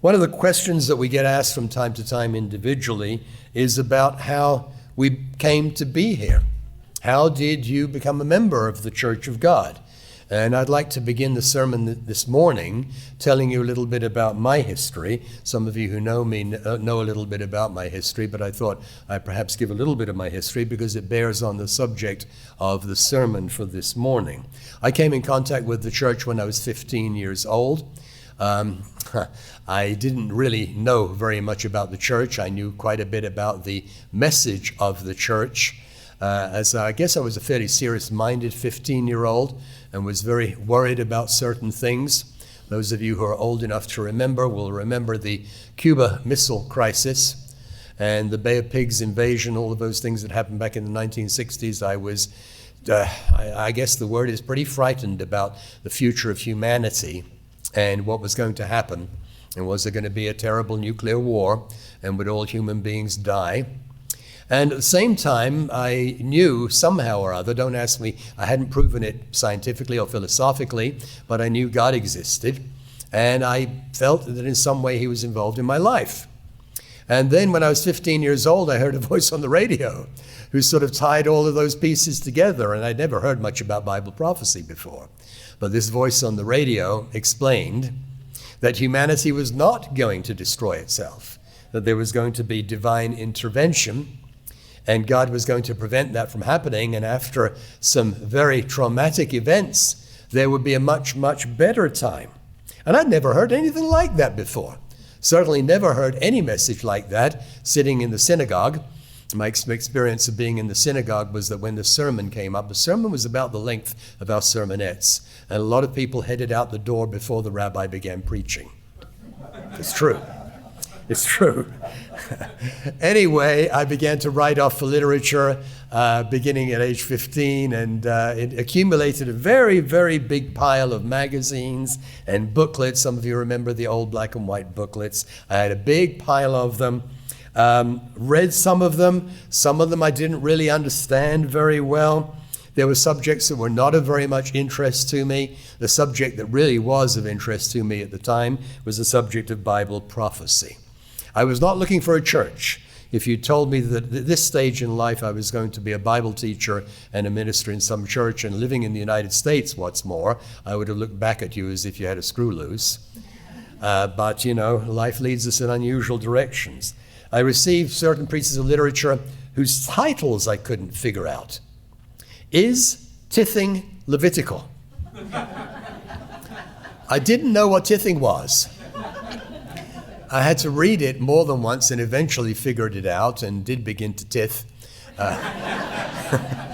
One of the questions that we get asked from time to time individually is about how we came to be here. How did you become a member of the Church of God? And I'd like to begin the sermon this morning telling you a little bit about my history. Some of you who know me know a little bit about my history, but I thought I'd perhaps give a little bit of my history because it bears on the subject of the sermon for this morning. I came in contact with the church when I was 15 years old. I didn't really know very much about the church. I knew quite a bit about the message of the church. As I guess I was a fairly serious-minded 15-year-old and was very worried about certain things. Those of you who are old enough to remember will remember the Cuba Missile Crisis and the Bay of Pigs invasion, all of those things that happened back in the 1960s. I was, I guess the word is pretty frightened about the future of humanity and what was going to happen. And was there going to be a terrible nuclear war? And would all human beings die? And at the same time, I knew somehow or other, don't ask me, I hadn't proven it scientifically or philosophically, but I knew God existed. And I felt that in some way he was involved in my life. And then when I was 15 years old, I heard a voice on the radio who sort of tied all of those pieces together. And I'd never heard much about Bible prophecy before. But this voice on the radio explained that humanity was not going to destroy itself, that there was going to be divine intervention, and God was going to prevent that from happening. And after some very traumatic events, there would be a much, much better time. And I'd never heard anything like that before. Certainly never heard any message like that sitting in the synagogue. My experience of being in the synagogue was that when the sermon came up, the sermon was about the length of our sermonettes. And a lot of people headed out the door before the rabbi began preaching. It's true. It's true. Anyway, I began to write off for literature beginning at age 15, and it accumulated a very, very big pile of magazines and booklets. Some of you remember the old black and white booklets. I had a big pile of them. Read some of them. Some of them I didn't really understand very well. There were subjects that were not of very much interest to me. The subject that really was of interest to me at the time was the subject of Bible prophecy. I was not looking for a church. If you told me that at this stage in life I was going to be a Bible teacher and a minister in some church and living in the United States, what's more, I would have looked back at you as if you had a screw loose. But, you know, life leads us in unusual directions. I received certain pieces of literature whose titles I couldn't figure out. Is tithing Levitical? I didn't know what tithing was. I had to read it more than once and eventually figured it out and did begin to tithe. A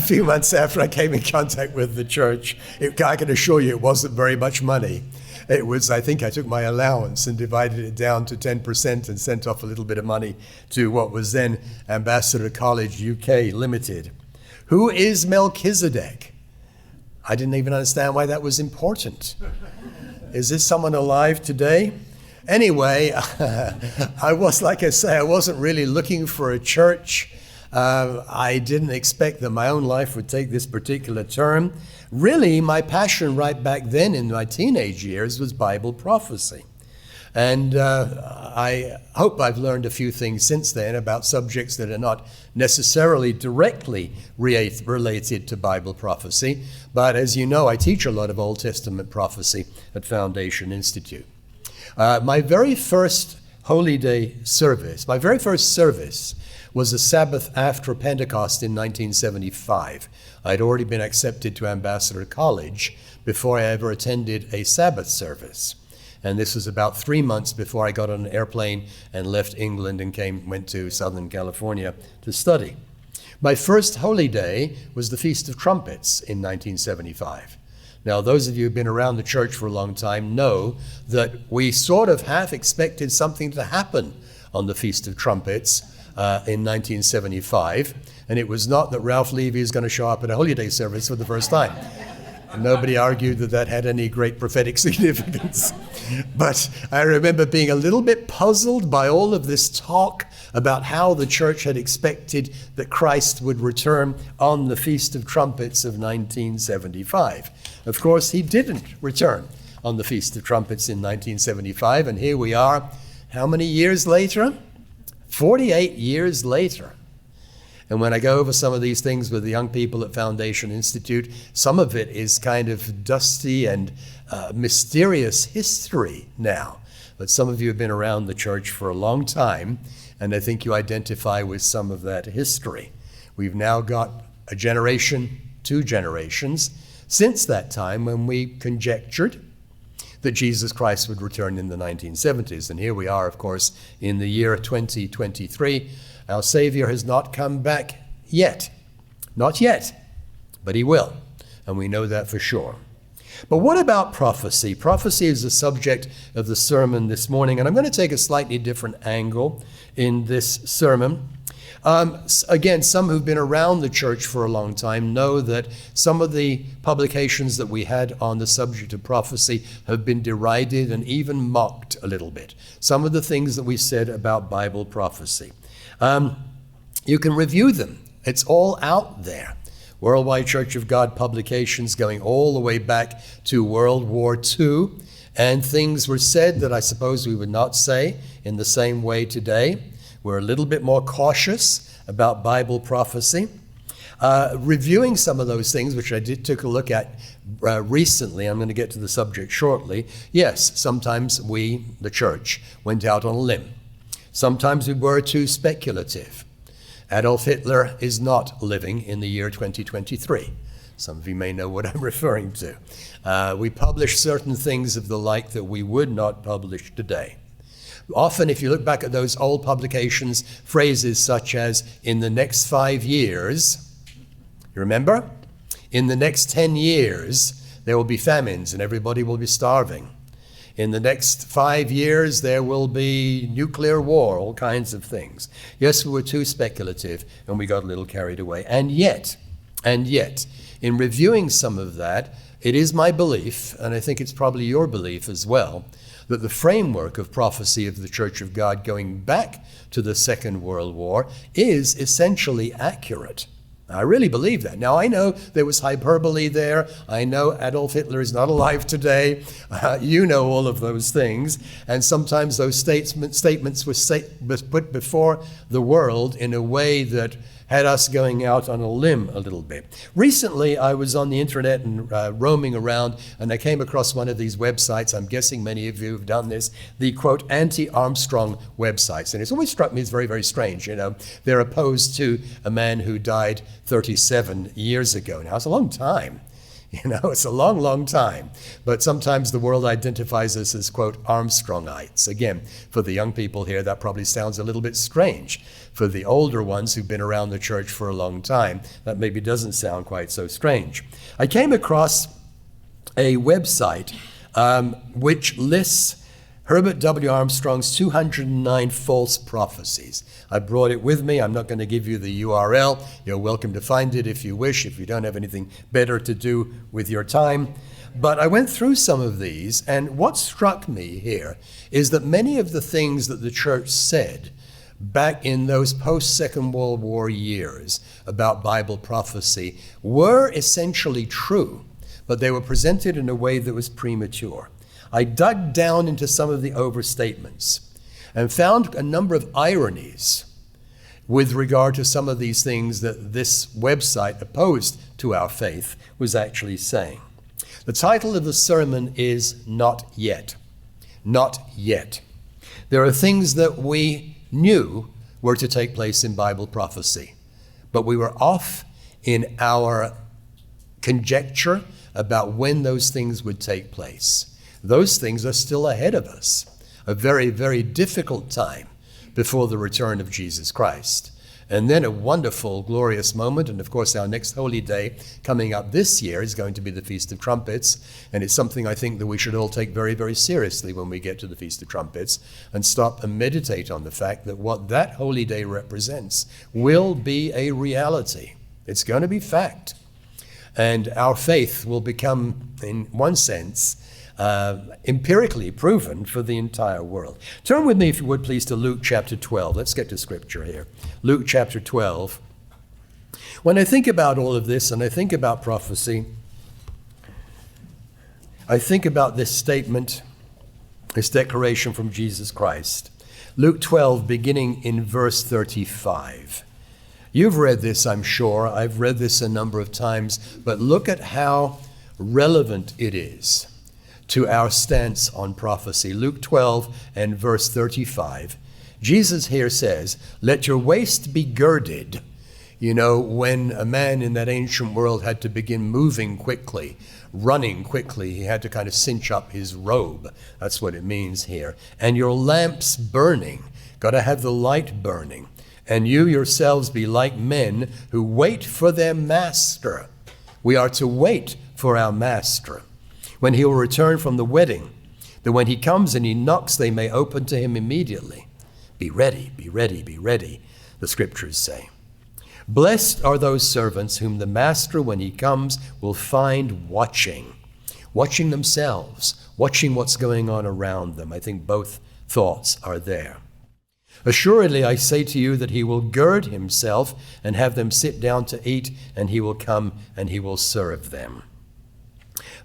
few months after I came in contact with the church, I can assure you it wasn't very much money. It was, I think I took my allowance and divided it down to 10% and sent off a little bit of money to what was then Ambassador College UK Limited. Who is Melchizedek? I didn't even understand why that was important. Is this someone alive today? Anyway, I wasn't really looking for a church. I didn't expect that my own life would take this particular turn. Really, my passion right back then in my teenage years was Bible prophecy. And I hope I've learned a few things since then about subjects that are not necessarily directly related to Bible prophecy. But as you know, I teach a lot of Old Testament prophecy at Foundation Institute. My very first Holy Day service, my very first service was a Sabbath after Pentecost in 1975. I'd already been accepted to Ambassador College before I ever attended a Sabbath service. And this was about 3 months before I got on an airplane and left England and went to Southern California to study. My first Holy Day was the Feast of Trumpets in 1975. Now, those of you who've been around the church for a long time know that we sort of half expected something to happen on the Feast of Trumpets in 1975. And it was not that Ralph Levy is going to show up at a Holy Day service for the first time. And nobody argued that that had any great prophetic significance. But I remember being a little bit puzzled by all of this talk about how the church had expected that Christ would return on the Feast of Trumpets of 1975. Of course, he didn't return on the Feast of Trumpets in 1975, and here we are, how many years later? 48 years later. And when I go over some of these things with the young people at Foundation Institute, some of it is kind of dusty and mysterious history now. But some of you have been around the church for a long time, and I think you identify with some of that history. We've now got a generation, 2 generations, since that time when we conjectured that Jesus Christ would return in the 1970s. And here we are, of course, in the year 2023. Our Savior has not come back yet. Not yet, but he will. And we know that for sure. But what about prophecy? Prophecy is the subject of the sermon this morning, and I'm going to take a slightly different angle in this sermon. Again, some who've been around the church for a long time know that some of the publications that we had on the subject of prophecy have been derided and even mocked a little bit. Some of the things that we said about Bible prophecy. You can review them. It's all out there. Worldwide Church of God publications going all the way back to World War II. And things were said that I suppose we would not say in the same way today. We're a little bit more cautious about Bible prophecy. Reviewing some of those things, which I took a look at recently, I'm going to get to the subject shortly. Yes, sometimes we, the church, went out on a limb. Sometimes we were too speculative. Adolf Hitler is not living in the year 2023. Some of you may know what I'm referring to. We publish certain things of the like that we would not publish today. Often, if you look back at those old publications, phrases such as, in the next 5 years, you remember? In the next 10 years, there will be famines and everybody will be starving. In the next 5 years, there will be nuclear war, all kinds of things. Yes, we were too speculative and we got a little carried away. And yet, in reviewing some of that, it is my belief, and I think it's probably your belief as well, that the framework of prophecy of the Church of God going back to the Second World War is essentially accurate. I really believe that. Now, I know there was hyperbole there. I know Adolf Hitler is not alive today. You know all of those things. And sometimes those statements were put before the world in a way that had us going out on a limb a little bit. Recently, I was on the internet and roaming around, and I came across one of these websites. I'm guessing many of you have done this, the, quote, anti-Armstrong websites. And it's always struck me as very, very strange. You know, they're opposed to a man who died 37 years ago. Now, it's a long time. You know, it's a long, long time. But sometimes the world identifies us as, quote, Armstrongites. Again, for the young people here, that probably sounds a little bit strange. For the older ones who've been around the church for a long time, that maybe doesn't sound quite so strange. I came across a website which lists Herbert W. Armstrong's 209 false prophecies. I brought it with me. I'm not going to give you the URL. You're welcome to find it if you wish, if you don't have anything better to do with your time. But I went through some of these, and what struck me here is that many of the things that the church said back in those post-Second World War years about Bible prophecy were essentially true, but they were presented in a way that was premature. I dug down into some of the overstatements and found a number of ironies with regard to some of these things that this website opposed to our faith was actually saying. The title of the sermon is Not Yet. Not Yet. There are things that we knew were to take place in Bible prophecy, but we were off in our conjecture about when those things would take place. Those things are still ahead of us, a very, very difficult time before the return of Jesus Christ. And then a wonderful, glorious moment. And of course, our next holy day coming up this year is going to be the Feast of Trumpets. And it's something I think that we should all take very, very seriously when we get to the Feast of Trumpets and stop and meditate on the fact that what that holy day represents will be a reality. It's going to be fact. And our faith will become, in one sense, empirically proven for the entire world. Turn with me, if you would please, to Luke chapter 12. Let's get to scripture here. Luke chapter 12. When I think about all of this and I think about prophecy, I think about this statement, this declaration from Jesus Christ. Luke 12, beginning in verse 35. You've read this, I'm sure. I've read this a number of times, but look at how relevant it is to our stance on prophecy. Luke 12 and verse 35. Jesus here says, "Let your waist be girded." You know, when a man in that ancient world had to begin moving quickly, running quickly, he had to kind of cinch up his robe. That's what it means here. "And your lamps burning." Got to have the light burning. "And you yourselves be like men who wait for their master." We are to wait for our master when he will return from the wedding, that when he comes and he knocks, they may open to him immediately. Be ready, be ready, be ready, the scriptures say. "Blessed are those servants whom the master, when he comes, will find watching themselves, watching what's going on around them." I think both thoughts are there. "Assuredly, I say to you that he will gird himself and have them sit down to eat, and he will come and he will serve them."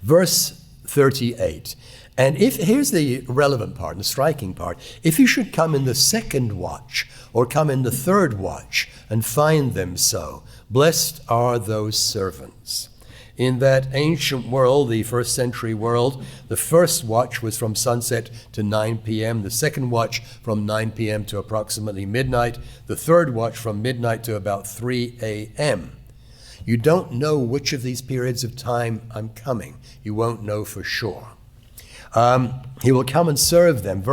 Verse 38. "And here's the relevant part and the striking part. If you should come in the second watch or come in the third watch and find them so, blessed are those servants." In that ancient world, the first century world, the first watch was from sunset to 9 p.m., the second watch from 9 p.m. to approximately midnight, the third watch from midnight to about 3 a.m. You don't know which of these periods of time I'm coming. You won't know for sure. He will come and serve them.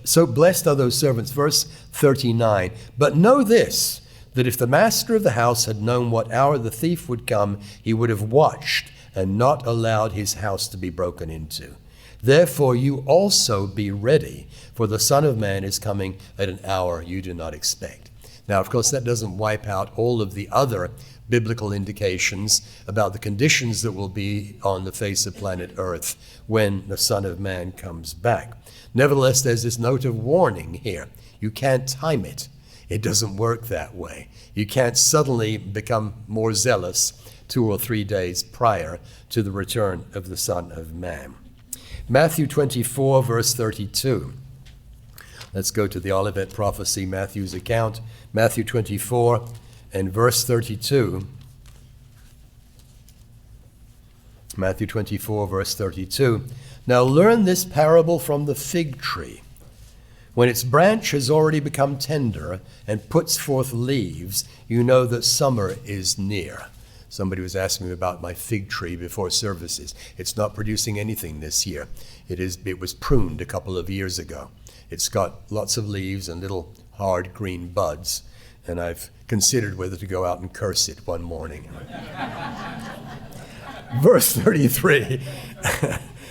So blessed are those servants. Verse 39. "But know this, that if the master of the house had known what hour the thief would come, he would have watched and not allowed his house to be broken into. Therefore you also be ready, for the Son of Man is coming at an hour you do not expect." Now, of course, that doesn't wipe out all of the other biblical indications about the conditions that will be on the face of planet Earth when the Son of Man comes back. Nevertheless, there's this note of warning here. You can't time it. It doesn't work that way. You can't suddenly become more zealous 2 or 3 days prior to the return of the Son of Man. Matthew 24, verse 32. Let's go to the Olivet prophecy, Matthew's account. Matthew 24 and verse 32. Matthew 24, verse 32. "Now learn this parable from the fig tree. When its branch has already become tender and puts forth leaves, you know that summer is near." Somebody was asking me about my fig tree before services. It's not producing anything this year. It was pruned a couple of years ago. It's got lots of leaves and little hard green buds, and I've considered whether to go out and curse it one morning. Verse 33,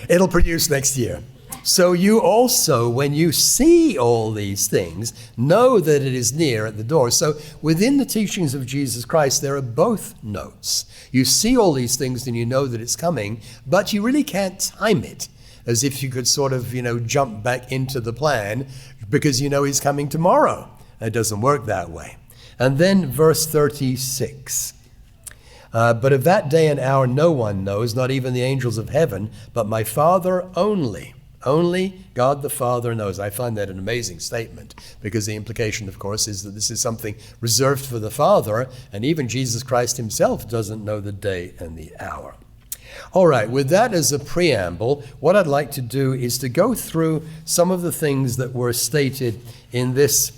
"It'll produce next year. So you also, when you see all these things, know that it is near at the door." So within the teachings of Jesus Christ, there are both notes. You see all these things and you know that it's coming, but you really can't time it as if you could sort of, jump back into the plan because you know he's coming tomorrow. It doesn't work that way. And then verse 36. "But of that day and hour no one knows, not even the angels of heaven, but my Father only." Only God the Father knows. I find that an amazing statement because the implication, of course, is that this is something reserved for the Father, and even Jesus Christ himself doesn't know the day and the hour. All right, with that as a preamble, what I'd like to do is to go through some of the things that were stated in this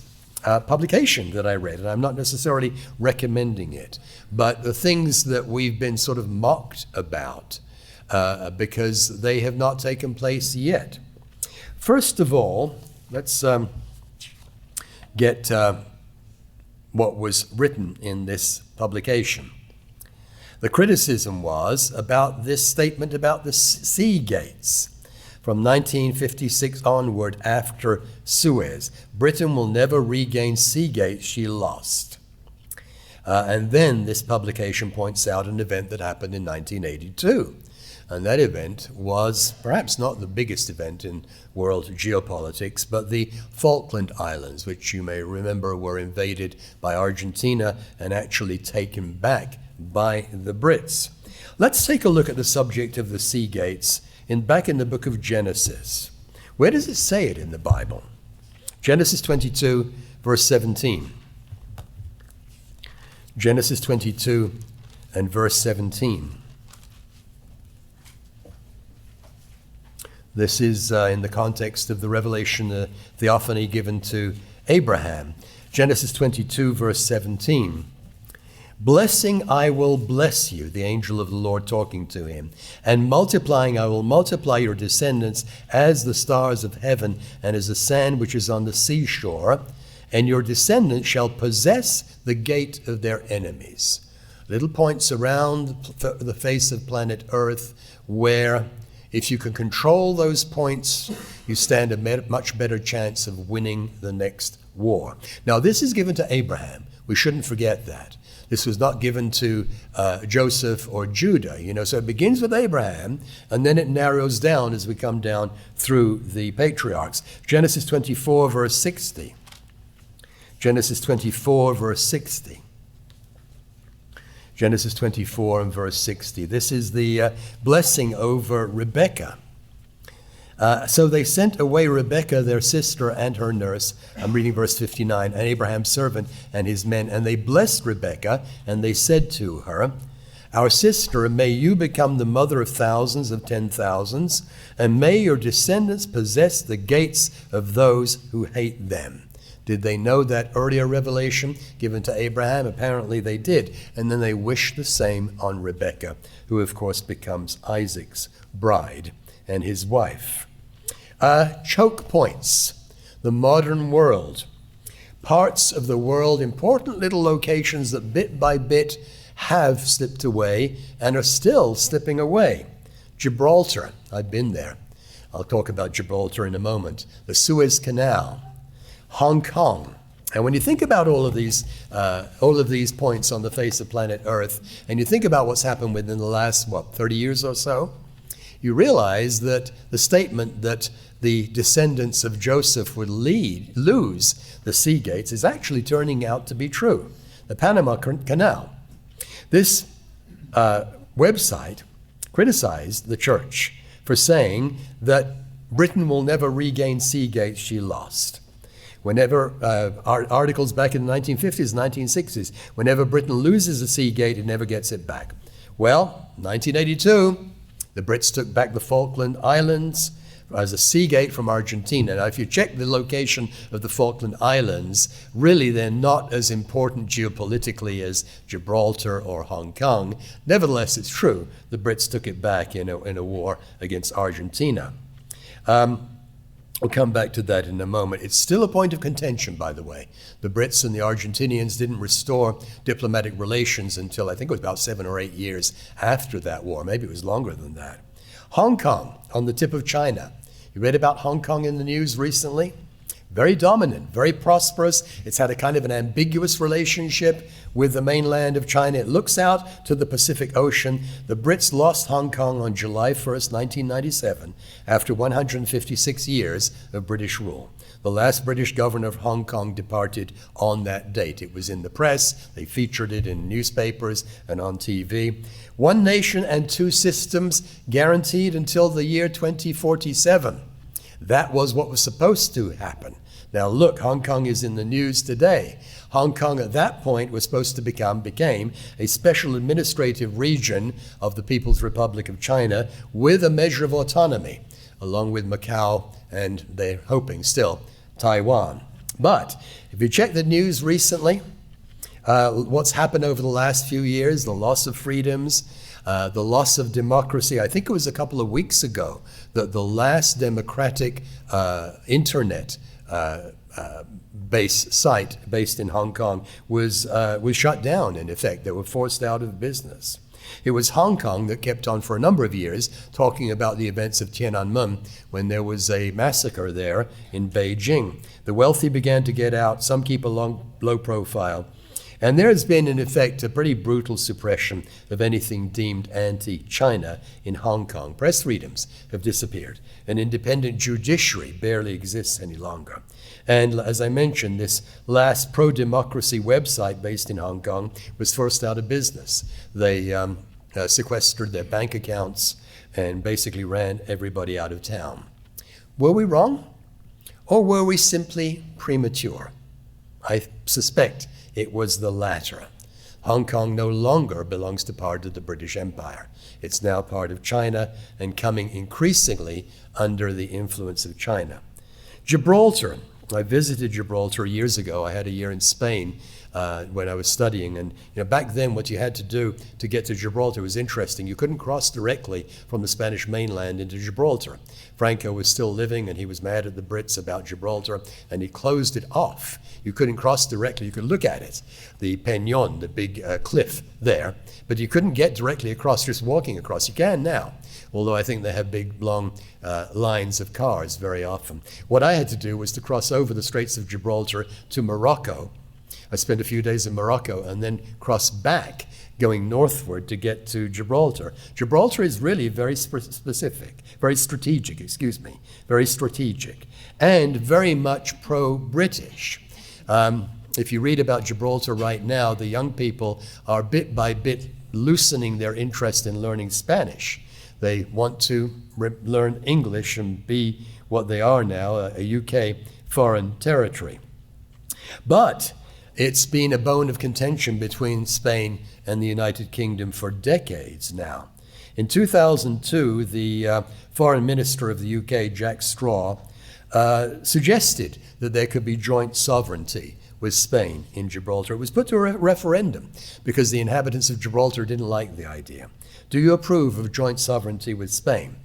publication that I read, and I'm not necessarily recommending it, but the things that we've been sort of mocked about because they have not taken place yet. First of all, let's get what was written in this publication. The criticism was about this statement about the sea gates. From 1956 onward, after Suez, Britain will never regain sea gates she lost. And then this publication points out an event that happened in 1982. And that event was perhaps not the biggest event in world geopolitics, but the Falkland Islands, which you may remember were invaded by Argentina and actually taken back by the Brits. Let's take a look at the subject of the sea gates back in the book of Genesis. Where does it say it in the Bible? Genesis 22, verse 17. Genesis 22 and verse 17. This is in the context of the revelation, the theophany given to Abraham. Genesis 22, verse 17. Blessing, I will bless you, the angel of the Lord talking to him. And multiplying, I will multiply your descendants as the stars of heaven and as the sand which is on the seashore. And your descendants shall possess the gate of their enemies. Little points around the face of planet Earth where, if you can control those points, you stand a much better chance of winning the next war. Now, this is given to Abraham. We shouldn't forget that. This was not given to Joseph or Judah, so it begins with Abraham, and then it narrows down as we come down through the patriarchs. Genesis 24, verse 60. Genesis 24, verse 60. Genesis 24 and verse 60. This is the blessing over Rebekah. So they sent away Rebekah, their sister, and her nurse. I'm reading verse 59. And Abraham's servant and his men. And they blessed Rebekah, and they said to her, Our sister, may you become the mother of thousands of 10,000s, and may your descendants possess the gates of those who hate them. Did they know that earlier revelation given to Abraham? Apparently they did. And then they wished the same on Rebekah, who of course becomes Isaac's bride and his wife. Choke points. The modern world. Parts of the world, important little locations that bit by bit have slipped away and are still slipping away. Gibraltar, I've been there. I'll talk about Gibraltar in a moment. The Suez Canal. Hong Kong. And when you think about all of these points on the face of planet Earth, and you think about what's happened within the last, 30 years or so, you realize that the statement that the descendants of Joseph would lose the sea gates is actually turning out to be true. The Panama Canal. This website criticized the church for saying that Britain will never regain sea gates she lost. Whenever, articles back in the 1950s, 1960s, whenever Britain loses a sea gate, it never gets it back. Well, 1982, the Brits took back the Falkland Islands as a sea gate from Argentina. Now, if you check the location of the Falkland Islands, really they're not as important geopolitically as Gibraltar or Hong Kong. Nevertheless, it's true. The Brits took it back in a war against Argentina. We'll come back to that in a moment. It's still a point of contention, by the way. The Brits and the Argentinians didn't restore diplomatic relations until I think it was about 7 or 8 years after that war. Maybe it was longer than that. Hong Kong, on the tip of China. You read about Hong Kong in the news recently? Very dominant, very prosperous. It's had a kind of an ambiguous relationship with the mainland of China. It looks out to the Pacific Ocean. The Brits lost Hong Kong on July 1st, 1997, after 156 years of British rule. The last British governor of Hong Kong departed on that date. It was in the press. They featured it in newspapers and on TV. One nation and two systems guaranteed until the year 2047. That was what was supposed to happen. Now look, Hong Kong is in the news today. Hong Kong at that point was supposed to became a special administrative region of the People's Republic of China with a measure of autonomy, along with Macau and they're hoping still Taiwan. But if you check the news recently, what's happened over the last few years, the loss of freedoms, the loss of democracy. I think it was a couple of weeks ago that the last democratic internet base site based in Hong Kong was shut down, in effect. They were forced out of business. It was Hong Kong that kept on for a number of years talking about the events of Tiananmen when there was a massacre there in Beijing. The wealthy began to get out. Some keep a low profile. And there has been, in effect, a pretty brutal suppression of anything deemed anti-China in Hong Kong. Press freedoms have disappeared. An independent judiciary barely exists any longer. And as I mentioned, this last pro-democracy website based in Hong Kong was forced out of business. They sequestered their bank accounts, and basically ran everybody out of town. Were we wrong? Or were we simply premature? I suspect it was the latter. Hong Kong no longer belongs to part of the British Empire. It's now part of China and coming increasingly under the influence of China. Gibraltar. I visited Gibraltar years ago. I had a year in Spain when I was studying. And back then, what you had to do to get to Gibraltar was interesting. You couldn't cross directly from the Spanish mainland into Gibraltar. Franco was still living, and he was mad at the Brits about Gibraltar, and he closed it off. You couldn't cross directly. You could look at it, the Peñón, the big cliff there, but you couldn't get directly across just walking across. You can now, although I think they have big, long lines of cars very often. What I had to do was to cross over the Straits of Gibraltar to Morocco. I spent a few days in Morocco and then cross back, going northward to get to Gibraltar. Gibraltar is really very strategic, and very much pro-British. If you read about Gibraltar right now, the young people are bit by bit loosening their interest in learning Spanish. They want to learn English and be what they are now, a UK foreign territory. But it's been a bone of contention between Spain and the United Kingdom for decades now. In 2002, the Foreign Minister of the UK, Jack Straw, suggested that there could be joint sovereignty with Spain in Gibraltar. It was put to a referendum because the inhabitants of Gibraltar didn't like the idea. Do you approve of joint sovereignty with Spain?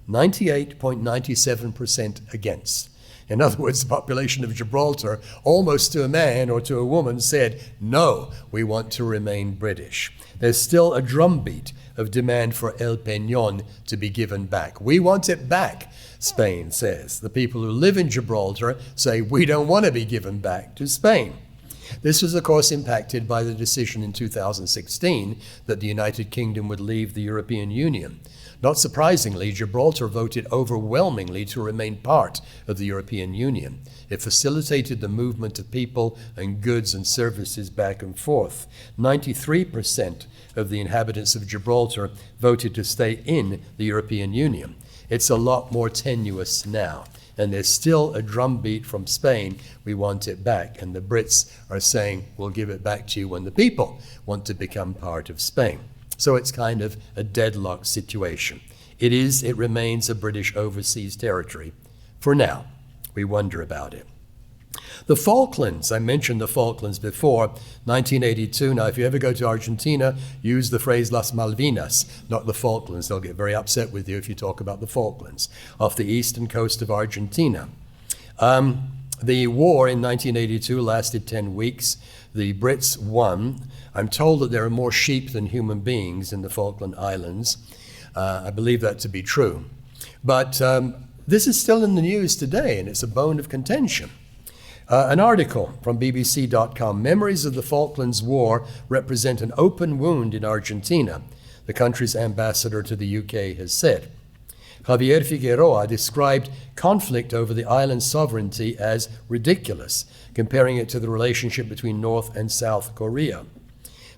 98.97% against. In other words, the population of Gibraltar, almost to a man or to a woman, said, no, we want to remain British. There's still a drumbeat of demand for El Peñón to be given back. We want it back, Spain says. The people who live in Gibraltar say, we don't want to be given back to Spain. This was, of course, impacted by the decision in 2016 that the United Kingdom would leave the European Union. Not surprisingly, Gibraltar voted overwhelmingly to remain part of the European Union. It facilitated the movement of people and goods and services back and forth. 93% of the inhabitants of Gibraltar voted to stay in the European Union. It's a lot more tenuous now. And there's still a drumbeat from Spain, we want it back. And the Brits are saying, we'll give it back to you when the people want to become part of Spain. So it's kind of a deadlock situation. It remains a British overseas territory. For now, we wonder about it. The Falklands, I mentioned the Falklands before, 1982. Now, if you ever go to Argentina, use the phrase Las Malvinas, not the Falklands. They'll get very upset with you if you talk about the Falklands, off the eastern coast of Argentina. The war in 1982 lasted 10 weeks. The Brits won. I'm told that there are more sheep than human beings in the Falkland Islands. I believe that to be true. But this is still in the news today, and it's a bone of contention. An article from BBC.com, Memories of the Falklands War represent an open wound in Argentina, the country's ambassador to the UK has said. Javier Figueroa described conflict over the island's sovereignty as ridiculous, comparing it to the relationship between North and South Korea.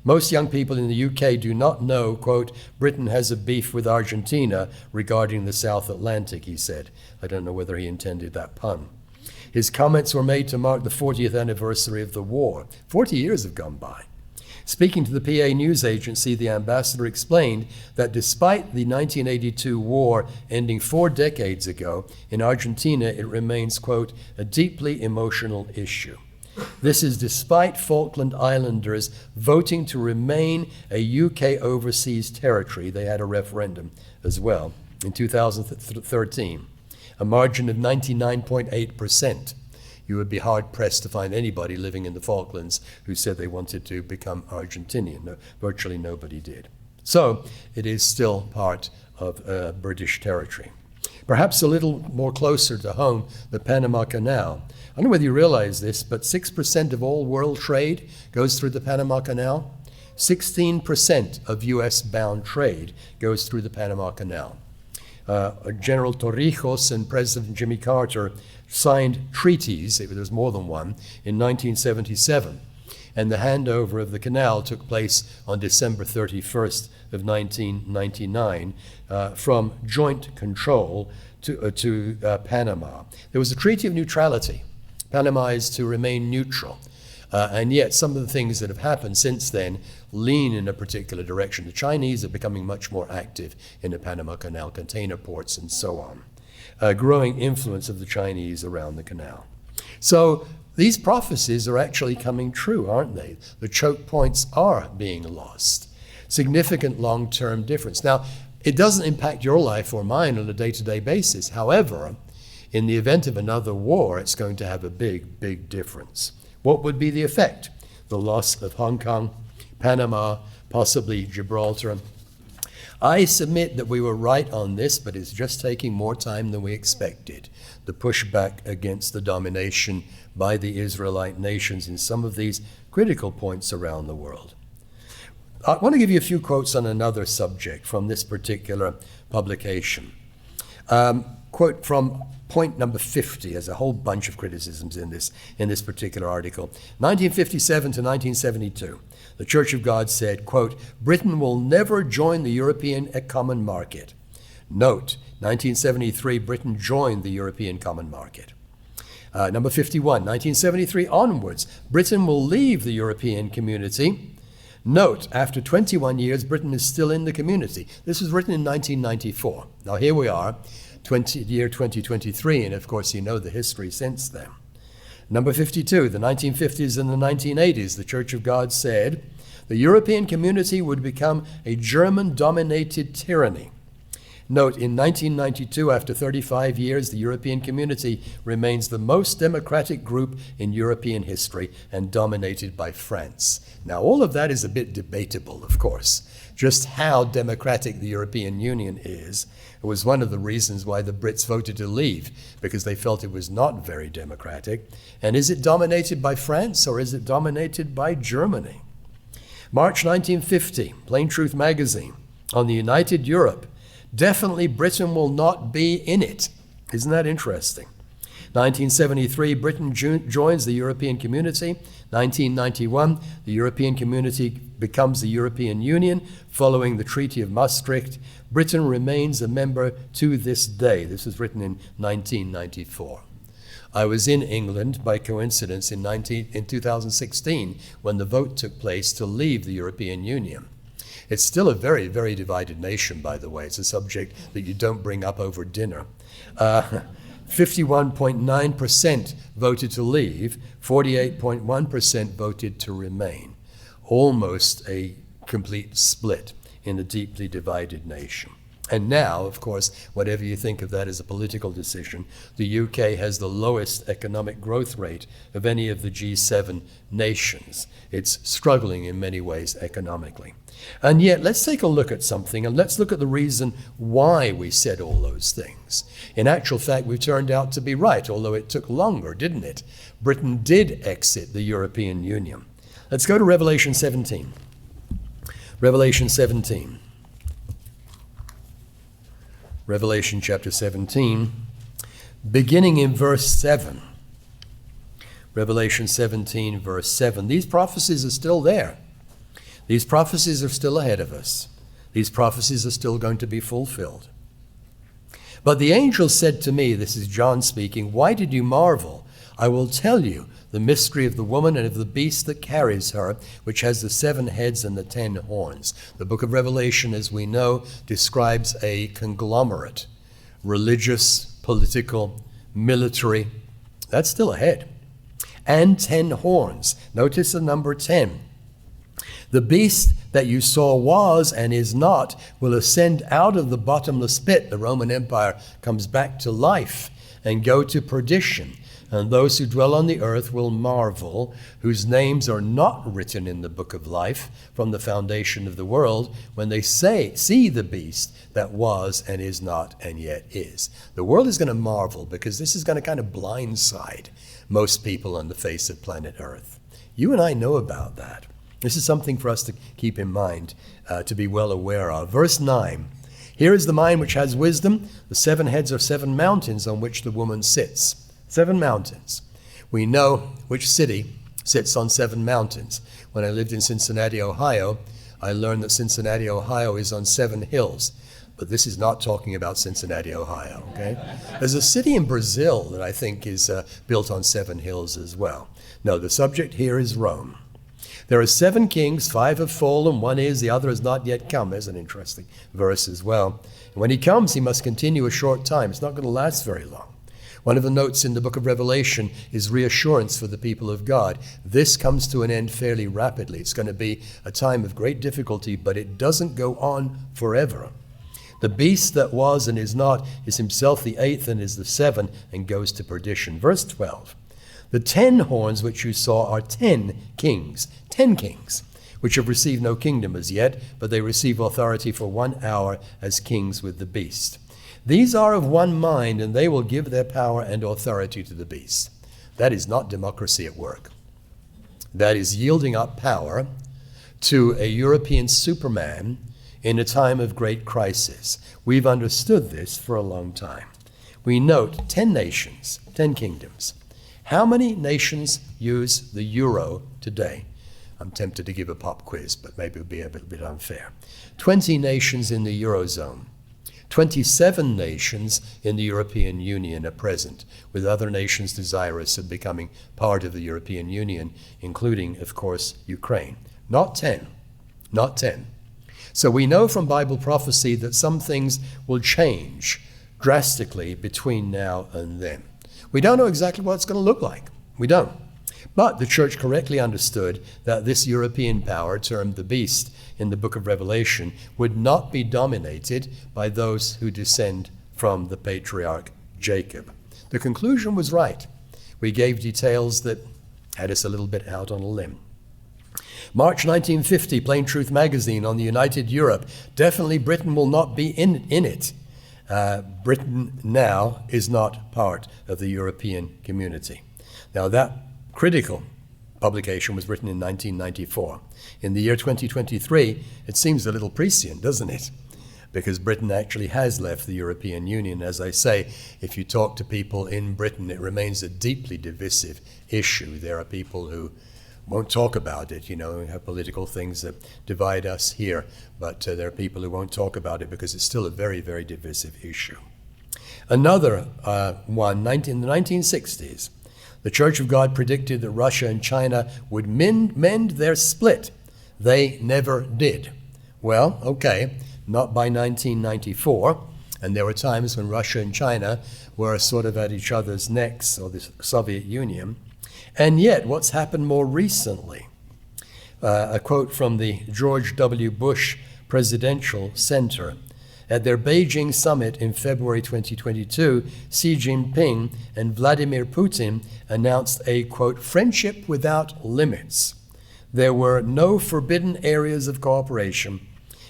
Most young people in the UK do not know, quote, Britain has a beef with Argentina regarding the South Atlantic, he said. I don't know whether he intended that pun. His comments were made to mark the 40th anniversary of the war. 40 years have gone by. Speaking to the PA news agency, the ambassador explained that despite the 1982 war ending 4 decades ago, in Argentina it remains, quote, a deeply emotional issue. This is despite Falkland Islanders voting to remain a UK overseas territory. They had a referendum as well in 2013, a margin of 99.8%. You would be hard-pressed to find anybody living in the Falklands who said they wanted to become Argentinian. No, virtually nobody did. So it is still part of British territory. Perhaps a little more closer to home, the Panama Canal. I don't know whether you realize this, but 6% of all world trade goes through the Panama Canal. 16% of U.S.-bound trade goes through the Panama Canal. General Torrijos and President Jimmy Carter signed treaties, there was more than one, in 1977. and the handover of the canal took place on December 31st of 1999 from joint control to Panama. There was a treaty of neutrality. Panama is to remain neutral. And yet some of the things that have happened since then lean in a particular direction. The Chinese are becoming much more active in the Panama Canal, container ports and so on. Growing influence of the Chinese around the canal. So these prophecies are actually coming true, aren't they? The choke points are being lost. Significant long-term difference. Now, it doesn't impact your life or mine on a day-to-day basis. However, in the event of another war, it's going to have a big, big difference. What would be the effect? The loss of Hong Kong, Panama, possibly Gibraltar. I submit that we were right on this, but it's just taking more time than we expected. The pushback against the domination by the Israelite nations in some of these critical points around the world. I want to give you a few quotes on another subject from this particular publication. Quote from point number 50. There's a whole bunch of criticisms in this particular article. 1957 to 1972, the Church of God said, quote, Britain will never join the European Common Market. Note, 1973, Britain joined the European Common Market. Number 51, 1973 onwards, Britain will leave the European community. Note, after 21 years, Britain is still in the community. This was written in 1994. Now here we are, year 2023, and of course you know the history since then. Number 52, the 1950s and the 1980s, the Church of God said, the European community would become a German-dominated tyranny. Note, in 1992, after 35 years, the European community remains the most democratic group in European history and dominated by France. Now, all of that is a bit debatable, of course. Just how democratic the European Union is was one of the reasons why the Brits voted to leave, because they felt it was not very democratic. And is it dominated by France or is it dominated by Germany? March 1950, Plain Truth magazine, on the United Europe, definitely Britain will not be in it. Isn't that interesting? 1973, Britain joins the European community. 1991, the European community becomes the European Union following the Treaty of Maastricht. Britain remains a member to this day. This was written in 1994. I was in England by coincidence in 2016 when the vote took place to leave the European Union. It's still a very, very divided nation, by the way. It's a subject that you don't bring up over dinner. 51.9% voted to leave, 48.1% voted to remain. Almost a complete split in a deeply divided nation. And now, of course, whatever you think of that as a political decision, the UK has the lowest economic growth rate of any of the G7 nations. It's struggling in many ways economically. And yet, let's take a look at something, and let's look at the reason why we said all those things. In actual fact, we turned out to be right, although it took longer, didn't it? Britain did exit the European Union. Let's go to Revelation 17. Revelation 17. Revelation chapter 17, beginning in verse 7. Revelation 17, verse 7. These prophecies are still there. These prophecies are still ahead of us. These prophecies are still going to be fulfilled. But the angel said to me, this is John speaking, why did you marvel? I will tell you the mystery of the woman and of the beast that carries her, which has the 7 heads and the 10 horns. The book of Revelation, as we know, describes a conglomerate, religious, political, military. That's still ahead. And 10 horns. Notice the number 10. The beast that you saw was and is not will ascend out of the bottomless pit. The Roman Empire comes back to life and go to perdition. And those who dwell on the earth will marvel, whose names are not written in the book of life from the foundation of the world, when they see the beast that was and is not and yet is. The world is going to marvel because this is going to kind of blindside most people on the face of planet Earth. You and I know about that. This is something for us to keep in mind, to be well aware of. Verse 9, here is the mind which has wisdom. The 7 heads are 7 mountains on which the woman sits. 7 mountains. We know which city sits on 7 mountains. When I lived in Cincinnati, Ohio, I learned that Cincinnati, Ohio is on 7 hills. But this is not talking about Cincinnati, Ohio, okay? There's a city in Brazil that I think is built on 7 hills as well. No, the subject here is Rome. There are 7 kings, 5 have fallen, 1 is, the other has not yet come. There's an interesting verse as well. And when he comes, he must continue a short time. It's not going to last very long. One of the notes in the book of Revelation is reassurance for the people of God. This comes to an end fairly rapidly. It's going to be a time of great difficulty, but it doesn't go on forever. The beast that was and is not is himself the 8th and is the 7th and goes to perdition. Verse 12. The 10 horns which you saw are 10 kings, which have received no kingdom as yet, but they receive authority for 1 hour as kings with the beast. These are of one mind, and they will give their power and authority to the beast. That is not democracy at work. That is yielding up power to a European superman in a time of great crisis. We've understood this for a long time. We note 10 nations, 10 kingdoms. How many nations use the euro today? I'm tempted to give a pop quiz, but maybe it would be a bit unfair. 20 nations in the Eurozone. 27 nations in the European Union are present, with other nations desirous of becoming part of the European Union, including, of course, Ukraine. Not 10. Not 10. So we know from Bible prophecy that some things will change drastically between now and then. We don't know exactly what it's going to look like. We don't. But the church correctly understood that this European power, termed the beast in the book of Revelation, would not be dominated by those who descend from the patriarch Jacob. The conclusion was right. We gave details that had us a little bit out on a limb. March 1950, Plain Truth magazine on the United Europe. Definitely Britain will not be in it. Britain now is not part of the European community. Now that critical publication was written in 1994. In the year 2023, it seems a little prescient, doesn't it? Because Britain actually has left the European Union. As I say, if you talk to people in Britain, it remains a deeply divisive issue. There are people who won't talk about it. We have political things that divide us here, but there are people who won't talk about it because it's still a very, very divisive issue. Another one, in the 1960s, the Church of God predicted that Russia and China would mend their split. They never did. Well, okay, not by 1994, and there were times when Russia and China were sort of at each other's necks, or the Soviet Union. And yet, what's happened more recently? A quote from the George W. Bush Presidential Center. At their Beijing summit in February 2022, Xi Jinping and Vladimir Putin announced a, quote, friendship without limits. There were no forbidden areas of cooperation,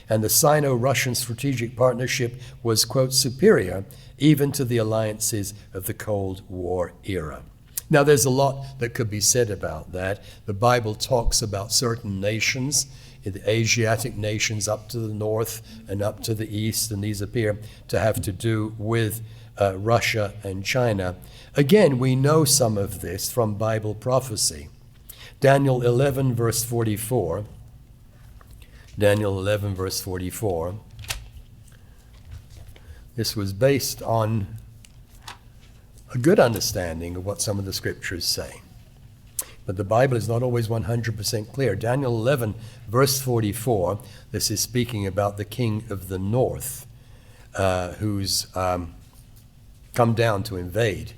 and the Sino-Russian strategic partnership was, quote, superior even to the alliances of the Cold War era. Now, there's a lot that could be said about that. The Bible talks about certain nations, the Asiatic nations up to the north and up to the east, and these appear to have to do with Russia and China. Again, we know some of this from Bible prophecy. Daniel 11, verse 44. Daniel 11, verse 44. This was based on a good understanding of what some of the scriptures say. But the Bible is not always 100% clear. Daniel 11, verse 44, this is speaking about the king of the north who's come down to invade.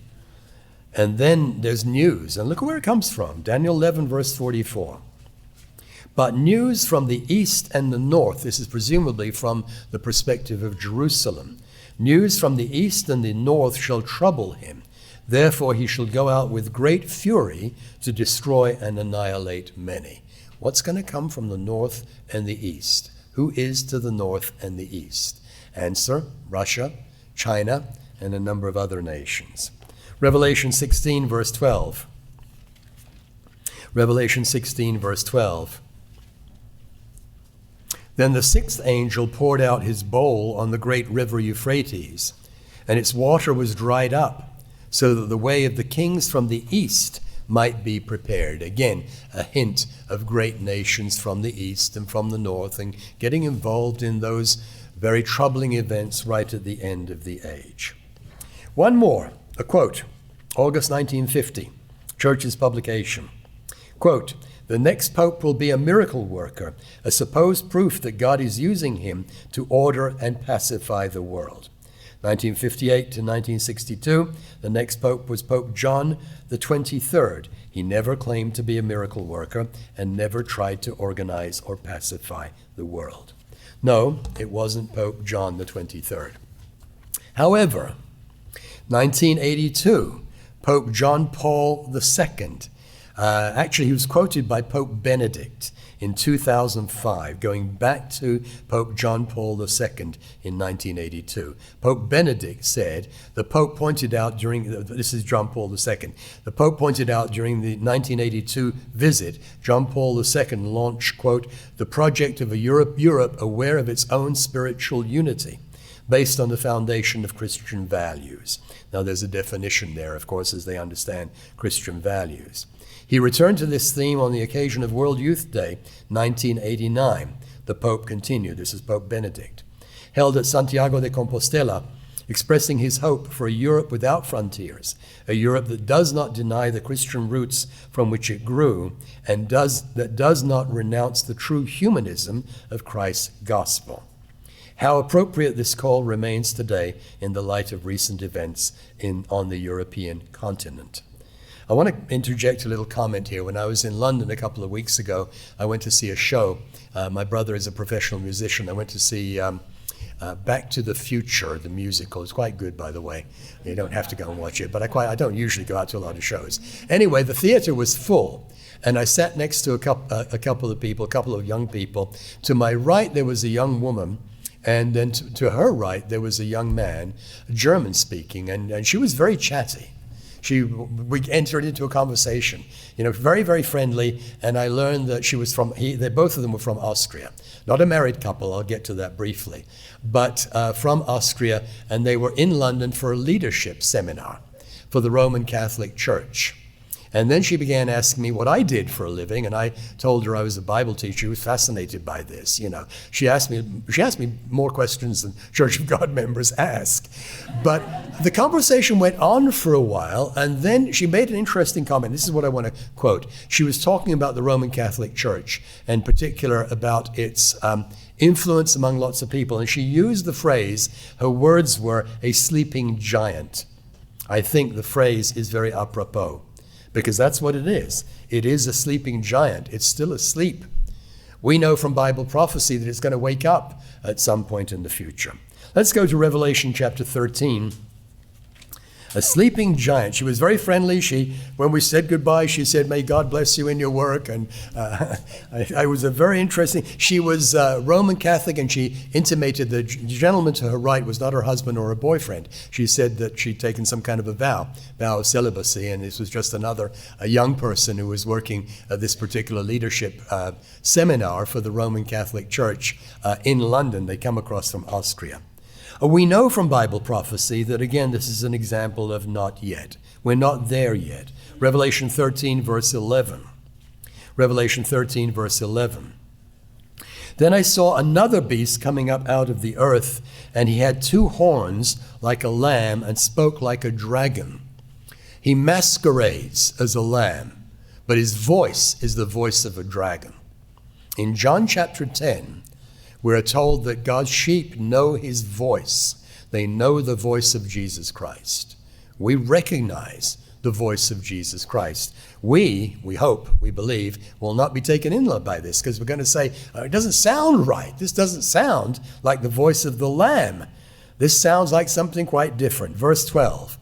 And then there's news, and look where it comes from. Daniel 11, verse 44. But news from the east and the north, this is presumably from the perspective of Jerusalem. News from the east and the north shall trouble him. Therefore he shall go out with great fury to destroy and annihilate many. What's going to come from the north and the east? Who is to the north and the east? Answer, Russia, China, and a number of other nations. Revelation 16, verse 12. Revelation 16, verse 12. Then the 6th angel poured out his bowl on the great river Euphrates, and its water was dried up, so that the way of the kings from the east might be prepared. Again, a hint of great nations from the east and from the north and getting involved in those very troubling events right at the end of the age. One more, a quote, August 1950, Church's publication. Quote, "The next pope will be a miracle worker, a supposed proof that God is using him to order and pacify the world." 1958 to 1962, the next pope was Pope John the 23rd. He never claimed to be a miracle worker and never tried to organize or pacify the world. No, it wasn't Pope John the 23rd. However, 1982, Pope John Paul II, actually he was quoted by Pope Benedict in 2005, going back to Pope John Paul II in 1982. Pope Benedict said, the Pope pointed out this is John Paul II, the Pope pointed out during the 1982 visit, John Paul II launched, quote, "the project of a Europe aware of its own spiritual unity, based on the foundation of Christian values." Now there's a definition there, of course, as they understand Christian values. He returned to this theme on the occasion of World Youth Day, 1989. The Pope continued, this is Pope Benedict, held at Santiago de Compostela, expressing his hope for a Europe without frontiers, a Europe that does not deny the Christian roots from which it grew, and that does not renounce the true humanism of Christ's gospel. How appropriate this call remains today in the light of recent events on the European continent. I want to interject a little comment here. When I was in London a couple of weeks ago, I went to see a show. My brother is a professional musician. I went to see Back to the Future, the musical. It's quite good, by the way. You don't have to go and watch it, but I don't usually go out to a lot of shows. Anyway, the theater was full, and I sat next to a couple of people, a couple of young people. To my right, there was a young woman, and then to her right, there was a young man, German speaking, and she was very chatty. We entered into a conversation, very, very friendly, and I learned that both of them were from Austria. Not a married couple, I'll get to that briefly, but from Austria, and they were in London for a leadership seminar for the Roman Catholic Church. And then she began asking me what I did for a living, and I told her I was a Bible teacher. She was fascinated by this, She asked me more questions than Church of God members ask. But the conversation went on for a while, and then she made an interesting comment. This is what I want to quote. She was talking about the Roman Catholic Church, in particular about its influence among lots of people. And she used the phrase, her words were, "a sleeping giant." I think the phrase is very apropos, because that's what it is. It is a sleeping giant. It's still asleep. We know from Bible prophecy that it's going to wake up at some point in the future. Let's go to Revelation chapter 13. A sleeping giant. She was very friendly. When we said goodbye, she said, "May God bless you in your work." And I was a very interesting. She was Roman Catholic, and she intimated the gentleman to her right was not her husband or her boyfriend. She said that she'd taken some kind of a vow of celibacy, and this was just a young person who was working at this particular leadership seminar for the Roman Catholic Church in London. They come across from Austria. We know from Bible prophecy that, again, this is an example of not yet. We're not there yet. Revelation 13, verse 11. Revelation 13, verse 11. Then I saw another beast coming up out of the earth, and he had 2 horns like a lamb and spoke like a dragon. He masquerades as a lamb, but his voice is the voice of a dragon. In John chapter 10, we're told that God's sheep know his voice. They know the voice of Jesus Christ. We recognize the voice of Jesus Christ. We hope, we believe, will not be taken in by this, because we're going to say, it doesn't sound right. This doesn't sound like the voice of the Lamb. This sounds like something quite different. Verse 12.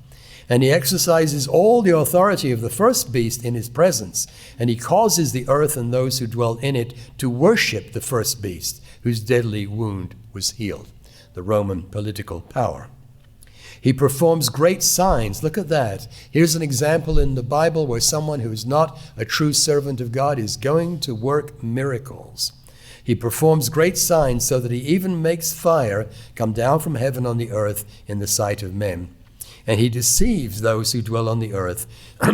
And he exercises all the authority of the first beast in his presence, and he causes the earth and those who dwell in it to worship the first beast, whose deadly wound was healed. The Roman political power. He performs great signs. Look at that. Here's an example in the Bible where someone who is not a true servant of God is going to work miracles. He performs great signs so that he even makes fire come down from heaven on the earth in the sight of men. And he deceives those who dwell on the earth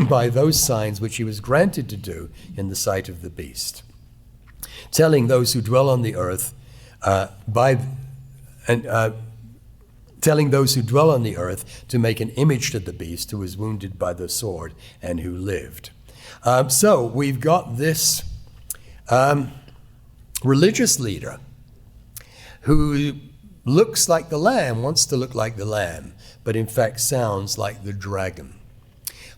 by those signs which he was granted to do in the sight of the beast, telling those who dwell on the earth telling those who dwell on the earth to make an image to the beast who was wounded by the sword and who lived. So we've got this religious leader who looks like the lamb, wants to look like the lamb, but in fact sounds like the dragon.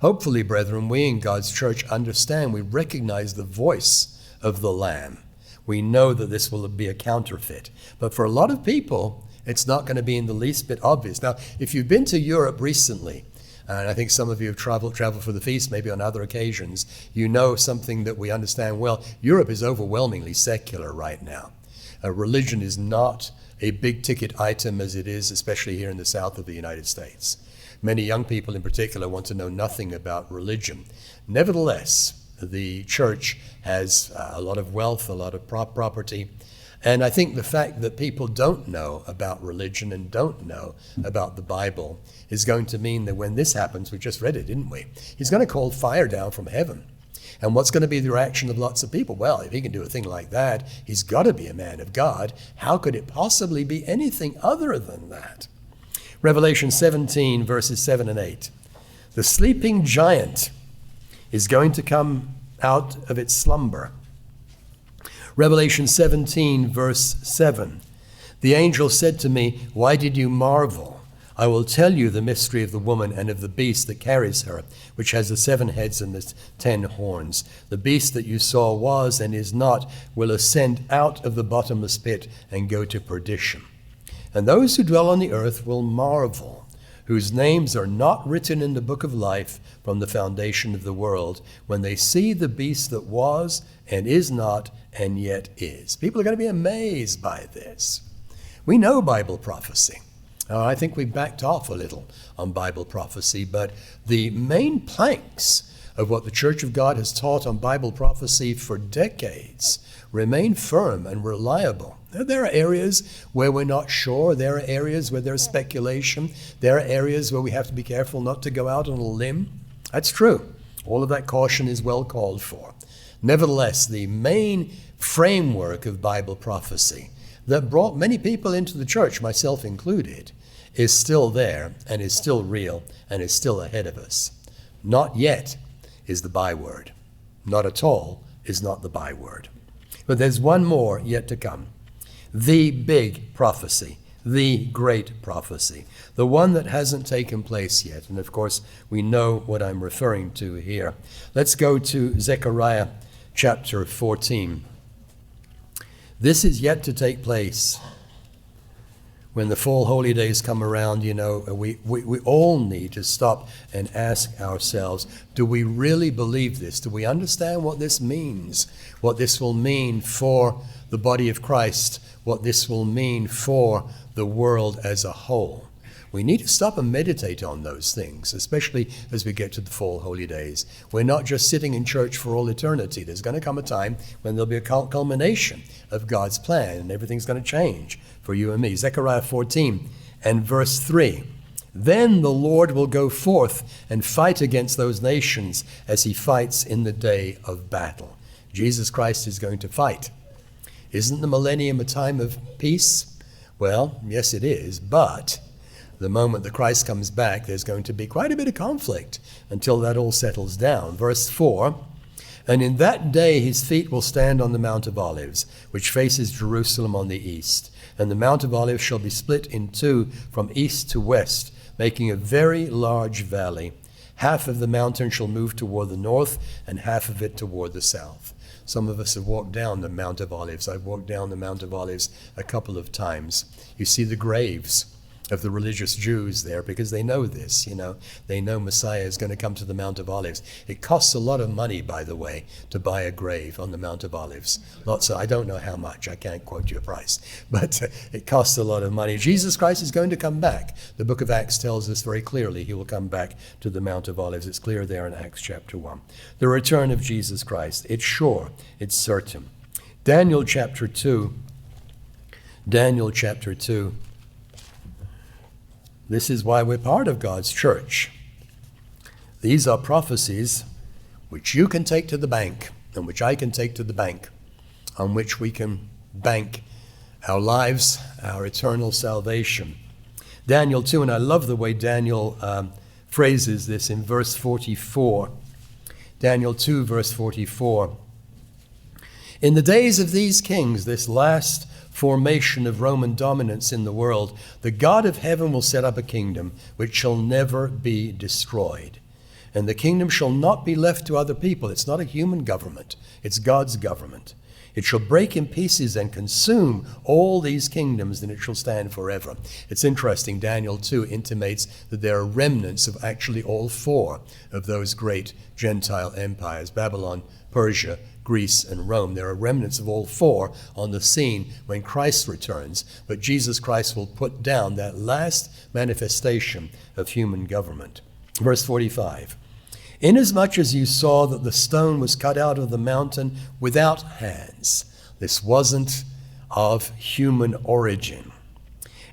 Hopefully, brethren, we in God's church understand, we recognize the voice of the lamb. We know that this will be a counterfeit. But for a lot of people, it's not going to be in the least bit obvious. Now, if you've been to Europe recently, and I think some of you have traveled for the feast, maybe on other occasions, you know something that we understand well. Europe is overwhelmingly secular right now. Religion is not a big ticket item as it is, especially here in the south of the United States. Many young people in particular want to know nothing about religion. Nevertheless, the church has a lot of wealth, a lot of property. And I think the fact that people don't know about religion and don't know about the Bible is going to mean that when this happens, we just read it, didn't we? He's going to call fire down from heaven. And what's going to be the reaction of lots of people? Well, if he can do a thing like that, he's got to be a man of God. How could it possibly be anything other than that? Revelation 17, verses 7 and 8. The sleeping giant is going to come out of its slumber. Revelation 17, verse 7. The angel said to me, "Why did you marvel? I will tell you the mystery of the woman and of the beast that carries her, which has the 7 heads and the 10 horns. The beast that you saw was and is not, will ascend out of the bottomless pit and go to perdition. And those who dwell on the earth will marvel, whose names are not written in the book of life from the foundation of the world, when they see the beast that was and is not and yet is." People are going to be amazed by this. We know Bible prophecy. I think we backed off a little on Bible prophecy, but the main planks of what the Church of God has taught on Bible prophecy for decades remain firm and reliable. There are areas where we're not sure. There are areas where there's speculation. There are areas where we have to be careful not to go out on a limb. That's true. All of that caution is well called for. Nevertheless, the main framework of Bible prophecy that brought many people into the church, myself included, is still there and is still real and is still ahead of us. Not yet is the byword. Not at all is not the byword. But there's one more yet to come. The big prophecy, the great prophecy, the one that hasn't taken place yet. And of course, we know what I'm referring to here. Let's go to Zechariah chapter 14. This is yet to take place. When the fall holy days come around, you know, we all need to stop and ask ourselves, do we really believe this? Do we understand what this means? What this will mean for the body of Christ? What this will mean for the world as a whole? We need to stop and meditate on those things, especially as we get to the fall holy days. We're not just sitting in church for all eternity. There's going to come a time when there'll be a culmination of God's plan, and everything's going to change for you and me. Zechariah 14 and verse 3. Then the Lord will go forth and fight against those nations as he fights in the day of battle. Jesus Christ is going to fight. Isn't the millennium a time of peace? Well, yes it is, but the moment that Christ comes back, there's going to be quite a bit of conflict until that all settles down. Verse 4, and in that day his feet will stand on the Mount of Olives, which faces Jerusalem on the east. And the Mount of Olives shall be split in two from east to west, making a very large valley. Half of the mountain shall move toward the north, and half of it toward the south. Some of us have walked down the Mount of Olives. I've walked down the Mount of Olives a couple of times. You see the graves of the religious Jews there because they know this, you know. They know Messiah is going to come to the Mount of Olives. It costs a lot of money, by the way, to buy a grave on the Mount of Olives. I don't know how much. I can't quote you a price, but it costs a lot of money. Jesus Christ is going to come back. The book of Acts tells us very clearly he will come back to the Mount of Olives. It's clear there in Acts chapter 1. The return of Jesus Christ. It's sure. It's certain. Daniel chapter 2. This is why we're part of God's church. These are prophecies which you can take to the bank and which I can take to the bank, on which we can bank our lives, our eternal salvation. Daniel 2, and I love the way Daniel phrases this in verse 44. Daniel 2, verse 44. In the days of these kings, this last formation of Roman dominance in the world, the God of heaven will set up a kingdom which shall never be destroyed. And the kingdom shall not be left to other people. It's not a human government. It's God's government. It shall break in pieces and consume all these kingdoms, and it shall stand forever. It's interesting, Daniel 2 intimates that there are remnants of actually all four of those great Gentile empires, Babylon, Persia, Greece, and Rome. There are remnants of all four on the scene when Christ returns, but Jesus Christ will put down that last manifestation of human government. Verse 45. Inasmuch as you saw that the stone was cut out of the mountain without hands, this wasn't of human origin,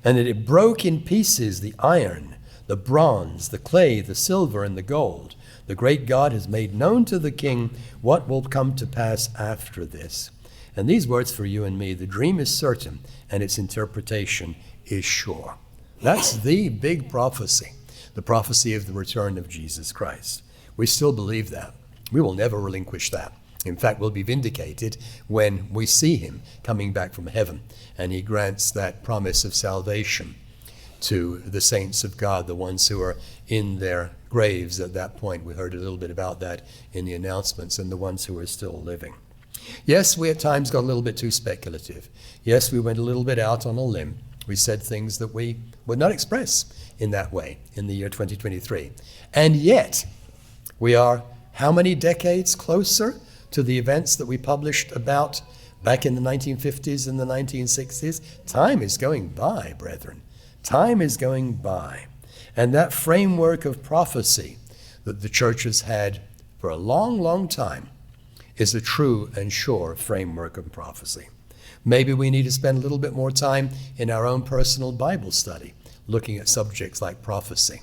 and that it broke in pieces the iron, the bronze, the clay, the silver, and the gold, the great God has made known to the king what will come to pass after this. And these words for you and me, the dream is certain, and its interpretation is sure. That's the big prophecy, the prophecy of the return of Jesus Christ. We still believe that. We will never relinquish that. In fact, we'll be vindicated when we see him coming back from heaven, and he grants that promise of salvation to the saints of God, the ones who are in their graves at that point. We heard a little bit about that in the announcements, and the ones who are still living. Yes, we at times got a little bit too speculative. Yes, we went a little bit out on a limb. We said things that we would not express in that way in the year 2023. And yet, we are how many decades closer to the events that we published about back in the 1950s and the 1960s? Time is going by, brethren. Time is going by. And that framework of prophecy that the church has had for a long, long time is a true and sure framework of prophecy. Maybe we need to spend a little bit more time in our own personal Bible study, looking at subjects like prophecy.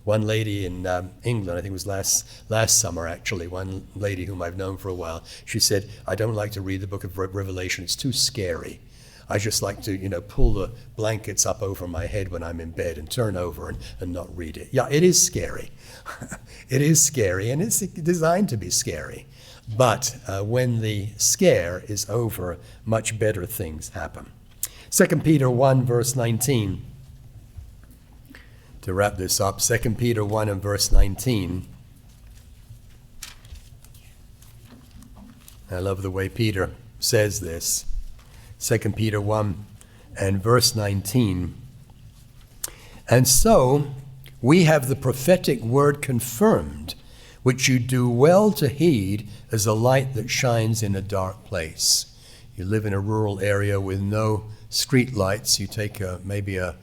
One lady in England, I think it was last summer actually, one lady whom I've known for a while, she said, I don't like to read the book of Revelation, it's too scary. I just like to, pull the blankets up over my head when I'm in bed and turn over and not read it. Yeah, it is scary. It is scary, and it's designed to be scary. But when the scare is over, much better things happen. 2 Peter 1, verse 19. To wrap this up, 2 Peter 1 and verse 19. I love the way Peter says this. 2 Peter 1 and verse 19. And so we have the prophetic word confirmed, which you do well to heed as a light that shines in a dark place. You live in a rural area with no street lights. You take maybe a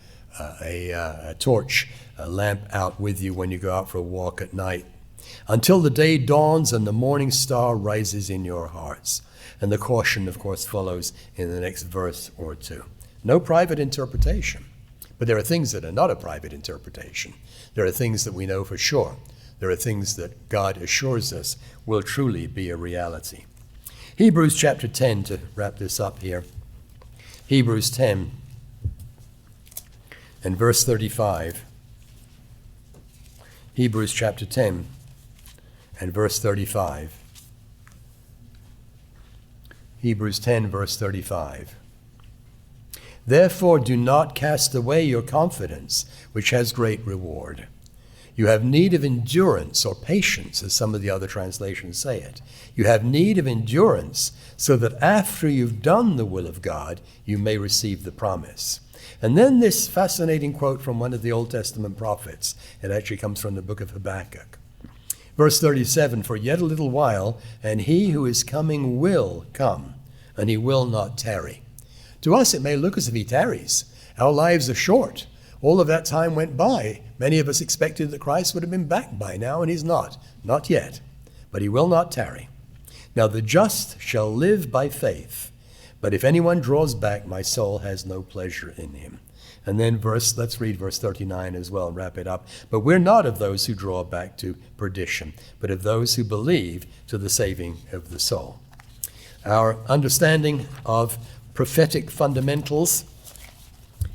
torch, a lamp out with you when you go out for a walk at night, until the day dawns and the morning star rises in your hearts. And the caution, of course, follows in the next verse or two. No private interpretation. But there are things that are not a private interpretation. There are things that we know for sure. There are things that God assures us will truly be a reality. Hebrews chapter 10, to wrap this up here. Hebrews 10 and verse 35. Hebrews chapter 10 and verse 35. Hebrews 10, verse 35. Therefore do not cast away your confidence, which has great reward. You have need of endurance or patience, as some of the other translations say it. You have need of endurance so that after you've done the will of God, you may receive the promise. And then this fascinating quote from one of the Old Testament prophets. It actually comes from the book of Habakkuk. Verse 37, for yet a little while, and he who is coming will come, and he will not tarry. To us, it may look as if he tarries. Our lives are short. All of that time went by. Many of us expected that Christ would have been back by now, and he's not. Not yet. But he will not tarry. Now the just shall live by faith. But if anyone draws back, my soul has no pleasure in him. And then let's read verse 39 as well and wrap it up. But we're not of those who draw back to perdition, but of those who believe to the saving of the soul. Our understanding of prophetic fundamentals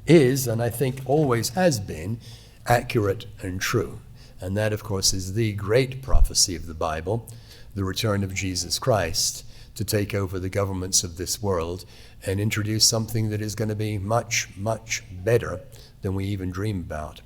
is, and I think always has been, accurate and true. And that, of course, is the great prophecy of the Bible, the return of Jesus Christ to take over the governments of this world and introduce something that is going to be much, much better than we even dream about.